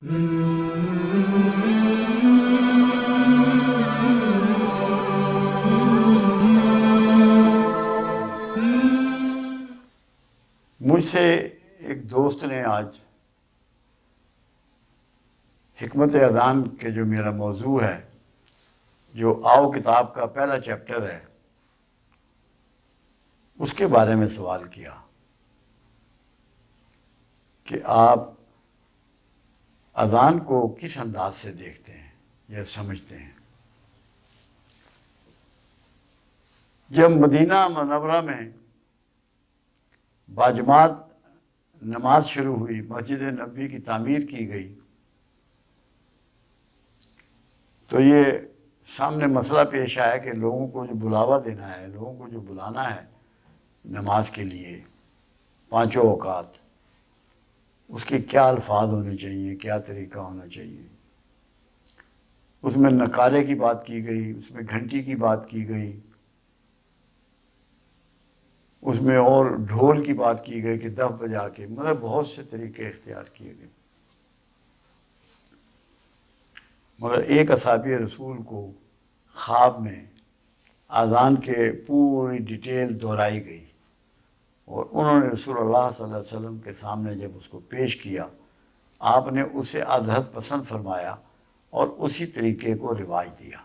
مجھ سے ایک دوست نے آج حکمت اذان کے جو میرا موضوع ہے، جو آؤ کتاب کا پہلا چیپٹر ہے، اس کے بارے میں سوال کیا کہ آپ اذان کو کس انداز سے دیکھتے ہیں یا سمجھتے ہیں۔ جب مدینہ منورہ میں باجماعت نماز شروع ہوئی، مسجد نبوی کی تعمیر کی گئی، تو یہ سامنے مسئلہ پیش آیا کہ لوگوں کو جو بلاوا دینا ہے، لوگوں کو جو بلانا ہے نماز کے لیے پانچوں اوقات، اس کے کیا الفاظ ہونے چاہیے، کیا طریقہ ہونا چاہیے۔ اس میں نقارے کی بات کی گئی، اس میں گھنٹی کی بات کی گئی، اس میں اور ڈھول کی بات کی گئی کہ دف بجا کے، مطلب بہت سے طریقے اختیار کیے گئے۔ مگر ایک اصحابی رسول کو خواب میں اذان کے پوری ڈیٹیل دہرائی گئی، اور انہوں نے رسول اللہ صلی اللہ علیہ وسلم کے سامنے جب اس کو پیش کیا، آپ نے اسے ازحد پسند فرمایا اور اسی طریقے کو رواج دیا۔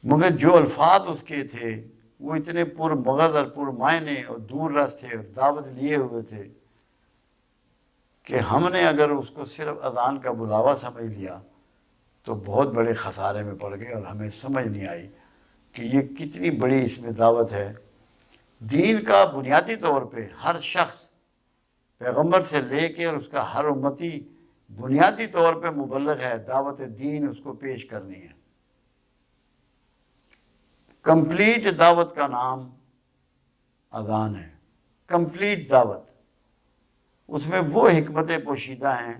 مگر جو الفاظ اس کے تھے وہ اتنے پرمغز اور پرمعنی اور دور رس تھے اور دعوت لیے ہوئے تھے کہ ہم نے اگر اس کو صرف اذان کا بلاوا سمجھ لیا تو بہت بڑے خسارے میں پڑ گئے، اور ہمیں سمجھ نہیں آئی کہ یہ کتنی بڑی اس میں دعوت ہے۔ دین کا بنیادی طور پہ ہر شخص پیغمبر سے لے کے اور اس کا ہر امتی بنیادی طور پہ مبلغ ہے، دعوت دین اس کو پیش کرنی ہے۔ کمپلیٹ دعوت کا نام اذان ہے، کمپلیٹ دعوت۔ اس میں وہ حکمتیں پوشیدہ ہیں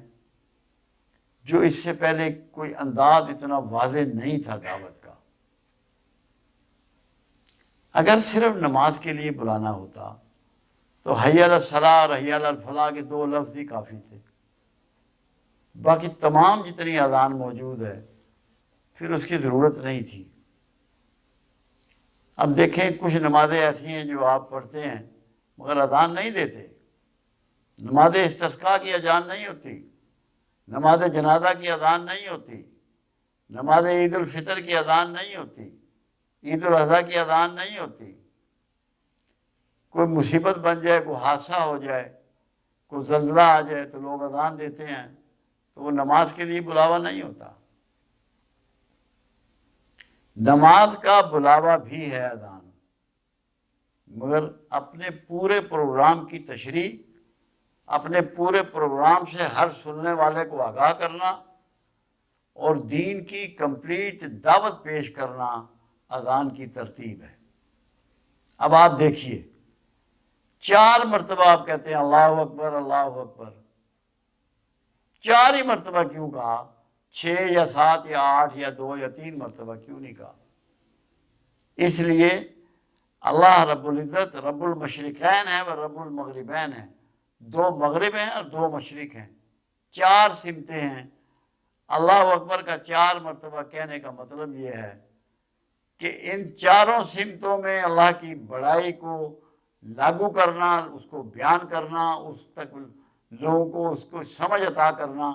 جو اس سے پہلے کوئی انداز اتنا واضح نہیں تھا دعوت کا۔ اگر صرف نماز کے لیے بلانا ہوتا تو حی علی الصلاۃ اور حی علی الفلاح کے دو لفظ ہی کافی تھے، باقی تمام جتنی اذان موجود ہے پھر اس کی ضرورت نہیں تھی۔ اب دیکھیں کچھ نمازیں ایسی ہیں جو آپ پڑھتے ہیں مگر اذان نہیں دیتے۔ نماز استسقاء کی اذان نہیں ہوتی، نماز جنازہ کی اذان نہیں ہوتی، نماز عید الفطر کی اذان نہیں ہوتی، عید الاضحیٰ کی اذان نہیں ہوتی۔ کوئی مصیبت بن جائے، کوئی حادثہ ہو جائے، کوئی زلزلہ آ جائے تو لوگ اذان دیتے ہیں، تو وہ نماز کے لیے بلاوا نہیں ہوتا۔ نماز کا بلاوا بھی ہے اذان، مگر اپنے پورے پروگرام کی تشریح، اپنے پورے پروگرام سے ہر سننے والے کو آگاہ کرنا اور دین کی کمپلیٹ دعوت پیش کرنا اذان کی ترتیب ہے۔ اب آپ دیکھیے، 4 مرتبہ آپ کہتے ہیں اللہ اکبر اللہ اکبر، 4 ہی مرتبہ کیوں کہا؟ 6 یا 7 یا 8 یا 2 یا 3 مرتبہ کیوں نہیں کہا؟ اس لیے اللہ رب العزت رب المشرقین ہے و رب المغربین ہے، 2 مغرب ہیں اور 2 مشرق ہیں، 4 سمتیں ہیں۔ اللہ اکبر کا 4 مرتبہ کہنے کا مطلب یہ ہے کہ ان 4 سمتوں میں اللہ کی بڑائی کو لاگو کرنا، اس کو بیان کرنا، اس تک لوگوں کو اس کو سمجھ عطا کرنا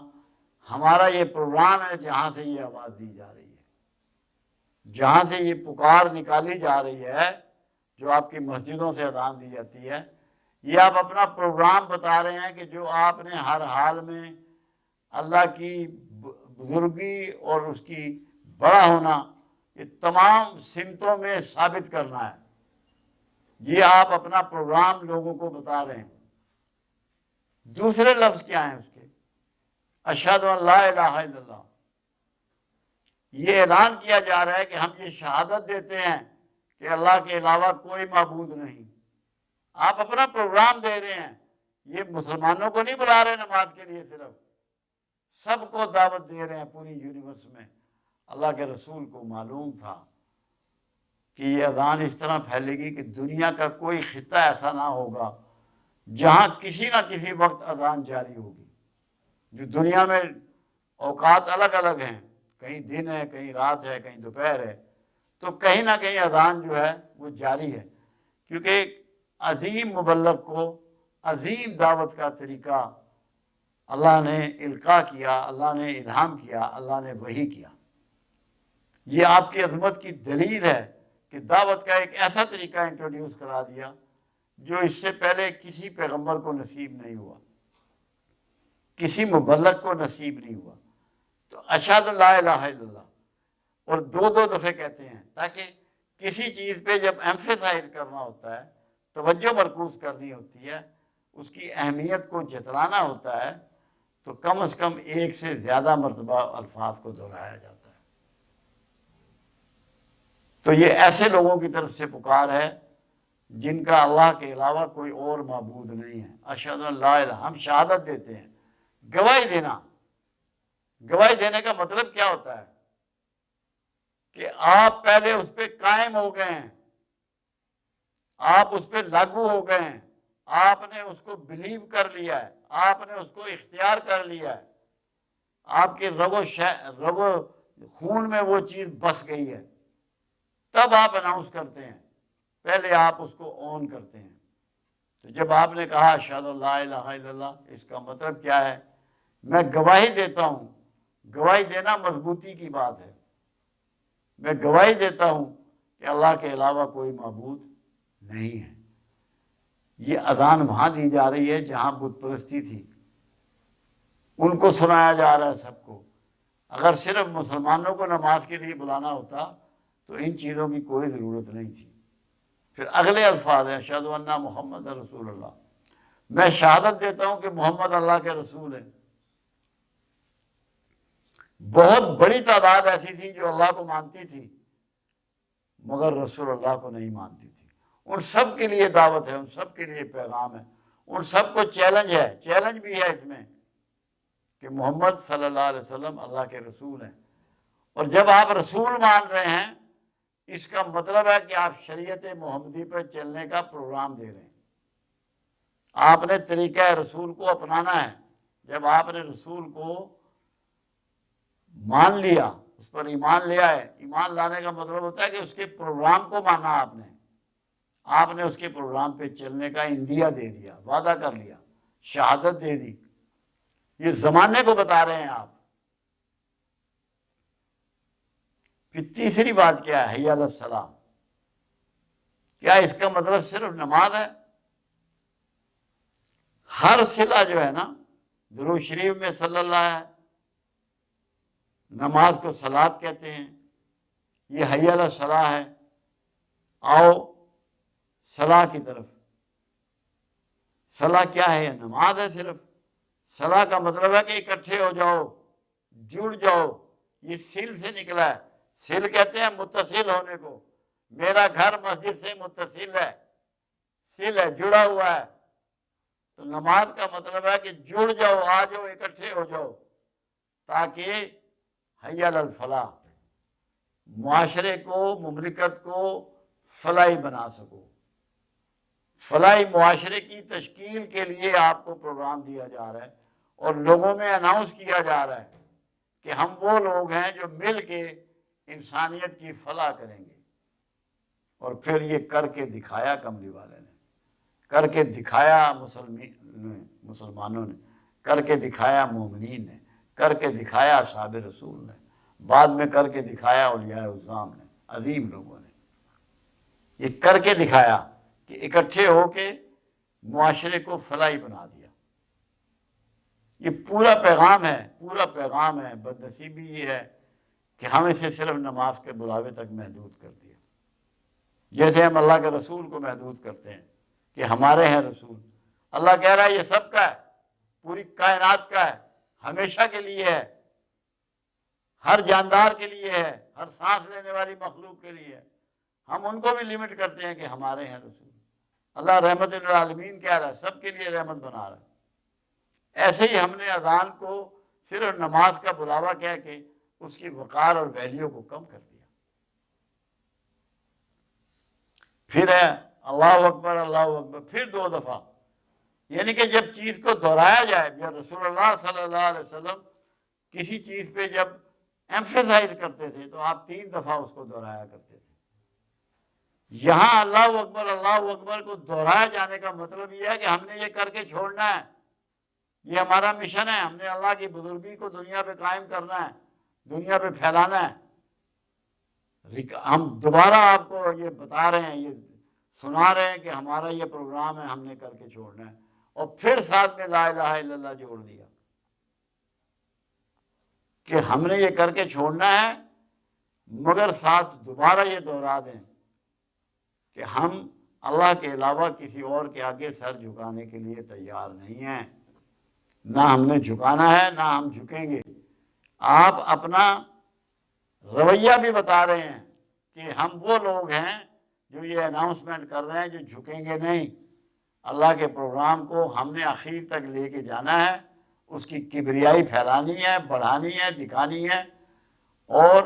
ہمارا یہ پروگرام ہے۔ جہاں سے یہ آواز دی جا رہی ہے، جہاں سے یہ پکار نکالی جا رہی ہے، جو آپ کی مسجدوں سے اذان دی جاتی ہے، یہ آپ اپنا پروگرام بتا رہے ہیں کہ جو آپ نے ہر حال میں اللہ کی بزرگی اور اس کی بڑا ہونا یہ تمام سمتوں میں ثابت کرنا ہے۔ یہ آپ اپنا پروگرام لوگوں کو بتا رہے ہیں۔ دوسرے لفظ کیا ہیں اس کے؟ اشہد ان لا الہ الا اللہ۔ یہ اعلان کیا جا رہا ہے کہ ہم یہ شہادت دیتے ہیں کہ اللہ کے علاوہ کوئی معبود نہیں۔ آپ اپنا پروگرام دے رہے ہیں، یہ مسلمانوں کو نہیں بلا رہے نماز کے لیے، صرف سب کو دعوت دے رہے ہیں پوری یونیورس میں۔ اللہ کے رسول کو معلوم تھا کہ یہ اذان اس طرح پھیلے گی کہ دنیا کا کوئی خطہ ایسا نہ ہوگا جہاں کسی نہ کسی وقت اذان جاری ہوگی۔ جو دنیا میں اوقات الگ الگ ہیں، کہیں دن ہے، کہیں رات ہے، کہیں دوپہر ہے، تو کہیں نہ کہیں اذان جو ہے وہ جاری ہے، کیونکہ ایک عظیم مبلغ کو عظیم دعوت کا طریقہ اللہ نے القاء کیا، اللہ نے الہام کیا، اللہ نے وحی کیا۔ یہ آپ کی عظمت کی دلیل ہے کہ دعوت کا ایک ایسا طریقہ انٹروڈیوس کرا دیا جو اس سے پہلے کسی پیغمبر کو نصیب نہیں ہوا، کسی مبلغ کو نصیب نہیں ہوا۔ تو اشہد لا الہ الا اللہ، اور دو دو دفعے کہتے ہیں تاکہ کسی چیز پہ جب ایمفیسائز کرنا ہوتا ہے، توجہ مرکوز کرنی ہوتی ہے، اس کی اہمیت کو جتلانا ہوتا ہے، تو کم از کم ایک سے زیادہ مرتبہ الفاظ کو دہرایا جاتا ہے۔ تو یہ ایسے لوگوں کی طرف سے پکار ہے جن کا اللہ کے علاوہ کوئی اور معبود نہیں ہے۔ اشہد ان لا الہ، ہم شہادت دیتے ہیں، گواہی دینا۔ گواہی دینے کا مطلب کیا ہوتا ہے؟ کہ آپ پہلے اس پہ قائم ہو گئے ہیں، آپ اس پہ لاگو ہو گئے ہیں، آپ نے اس کو بلیو کر لیا ہے، آپ نے اس کو اختیار کر لیا ہے، آپ کے رگو خون میں وہ چیز بس گئی ہے، تب آپ اناؤنس کرتے ہیں، پہلے آپ اس کو اون کرتے ہیں۔ تو جب آپ نے کہا اشہد لا الہ الا اللہ، اس کا مطلب کیا ہے؟ میں گواہی دیتا ہوں۔ گواہی دینا مضبوطی کی بات ہے۔ میں گواہی دیتا ہوں کہ اللہ کے علاوہ کوئی معبود نہیں ہے۔ یہ اذان وہاں دی جا رہی ہے جہاں بت پرستی تھی، ان کو سنایا جا رہا ہے سب کو۔ اگر صرف مسلمانوں کو نماز کے لیے بلانا ہوتا تو ان چیزوں کی کوئی ضرورت نہیں تھی۔ پھر اگلے الفاظ ہیں اشہد ان محمد رسول اللہ، میں شہادت دیتا ہوں کہ محمد اللہ کے رسول ہیں۔ بہت بڑی تعداد ایسی تھی جو اللہ کو مانتی تھی مگر رسول اللہ کو نہیں مانتی تھی۔ ان سب کے لیے دعوت ہے، ان سب کے لیے پیغام ہے، ان سب کو چیلنج ہے، چیلنج بھی ہے اس میں کہ محمد صلی اللہ علیہ وسلم اللہ کے رسول ہیں۔ اور جب آپ رسول مان رہے ہیں، اس کا مطلب ہے کہ آپ شریعت محمدی پر چلنے کا پروگرام دے رہے ہیں۔ آپ نے طریقہ رسول کو اپنانا ہے۔ جب آپ نے رسول کو مان لیا، اس پر ایمان لیا ہے، ایمان لانے کا مطلب ہوتا ہے کہ اس کے پروگرام کو مانا آپ نے اس کے پروگرام پہ چلنے کا اندیا دے دیا، وعدہ کر لیا، شہادت دے دی۔ یہ زمانے کو بتا رہے ہیں آپ۔ پھر تیسری بات کیا ہے؟ حی علی الصلاۃ۔ کیا اس کا مطلب صرف نماز ہے؟ ہر صلہ جو ہے نا، درود شریف میں صلی اللہ ہے، نماز کو صلاۃ کہتے ہیں، یہ حی علی الصلاۃ ہے، آؤ صلاح کی طرف۔ صلاح کیا ہے؟ نماز ہے صرف۔ صلاح کا مطلب ہے کہ اکٹھے ہو جاؤ، جڑ جاؤ۔ یہ سل سے نکلا ہے، سل کہتے ہیں متصل ہونے کو۔ میرا گھر مسجد سے متصل ہے، سل ہے، جڑا ہوا ہے۔ تو نماز کا مطلب ہے کہ جڑ جاؤ، آ جاؤ، اکٹھے ہو جاؤ، تاکہ حی علی الفلاح، معاشرے کو، مملکت کو فلاحی بنا سکو۔ فلاحی معاشرے کی تشکیل کے لیے آپ کو پروگرام دیا جا رہا ہے، اور لوگوں میں اناؤنس کیا جا رہا ہے کہ ہم وہ لوگ ہیں جو مل کے انسانیت کی فلاح کریں گے۔ اور پھر یہ کر کے دکھایا کملی والے نے، کر کے دکھایا مسلمانوں نے، کر کے دکھایا مومنین نے، کر کے دکھایا اصحاب رسول نے، بعد میں کر کے دکھایا اولیاء اعظام نے، عظیم لوگوں نے۔ یہ کر کے دکھایا کہ اکٹھے ہو کے معاشرے کو فلاحی بنا دیا۔ یہ پورا پیغام ہے، پورا پیغام ہے۔ بدنصیبی یہ ہے کہ ہم اسے صرف نماز کے بلاوے تک محدود کر دیا، جیسے ہم اللہ کے رسول کو محدود کرتے ہیں کہ ہمارے ہیں رسول۔ اللہ کہہ رہا ہے یہ سب کا ہے، پوری کائنات کا ہے، ہمیشہ کے لیے ہے، ہر جاندار کے لیے ہے، ہر سانس لینے والی مخلوق کے لیے ہے۔ ہم ان کو بھی لمٹ کرتے ہیں کہ ہمارے ہیں رسول۔ اللہ رحمت للعالمین کہہ رہا ہے، سب کے لیے رحمت بنا رہا ہے۔ ایسے ہی ہم نے اذان کو صرف نماز کا بلاوا کہہ کے اس کی وقار اور ویلیو کو کم کر دیا۔ پھر ہے اللہ اکبر، اللہ اکبر، پھر 2 دفعہ یعنی کہ جب چیز کو دہرایا جائے، یا رسول اللہ صلی اللہ علیہ وسلم کسی چیز پہ جب ایمفیسائز کرتے تھے تو آپ 3 دفعہ اس کو دہرایا کرتے تھے۔ یہاں اللہ اکبر کو دہرایا جانے کا مطلب یہ ہے کہ ہم نے یہ کر کے چھوڑنا ہے، یہ ہمارا مشن ہے، ہم نے اللہ کی بزرگی کو دنیا پہ قائم کرنا ہے، دنیا پہ پھیلانا ہے۔ ہم دوبارہ آپ کو یہ بتا رہے ہیں، یہ سنا رہے ہیں کہ ہمارا یہ پروگرام ہے، ہم نے کر کے چھوڑنا ہے، اور پھر ساتھ میں لا الہ الا اللہ جوڑ دیا کہ ہم نے یہ کر کے چھوڑنا ہے، مگر ساتھ دوبارہ یہ دہرا دیں کہ ہم اللہ کے علاوہ کسی اور کے آگے سر جھکانے کے لیے تیار نہیں ہیں، نہ ہم نے جھکانا ہے نہ ہم جھکیں گے۔ آپ اپنا رویہ بھی بتا رہے ہیں کہ ہم وہ لوگ ہیں جو یہ اناؤنسمنٹ کر رہے ہیں جو جھکیں گے نہیں۔ اللہ کے پروگرام کو ہم نے آخر تک لے کے جانا ہے، اس کی کبریائی پھیلانی ہے، بڑھانی ہے، دکھانی ہے، اور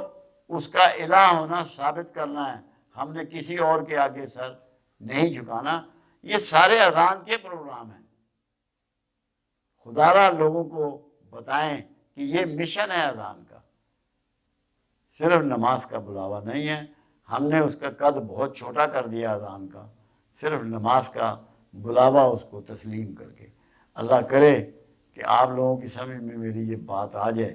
اس کا الہ ہونا ثابت کرنا ہے۔ ہم نے کسی اور کے آگے سر نہیں جھکانا۔ یہ سارے اذان کے پروگرام ہیں۔ خدا را لوگوں کو بتائیں کہ یہ مشن ہے اذان کا، صرف نماز کا بلاوا نہیں ہے۔ ہم نے اس کا قد بہت چھوٹا کر دیا اذان کا، صرف نماز کا بلاوا اس کو تسلیم کر کے۔ اللہ کرے کہ آپ لوگوں کی سمجھ میں میری یہ بات آ جائے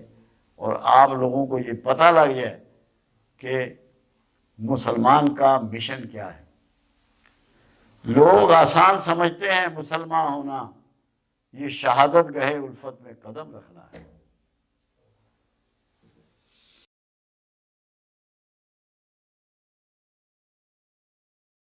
اور آپ لوگوں کو یہ پتہ لگ جائے کہ مسلمان کا مشن کیا ہے۔ لوگ آسان سمجھتے ہیں مسلمان ہونا، یہ شہادت گاہ الفت میں قدم رکھنا ہے۔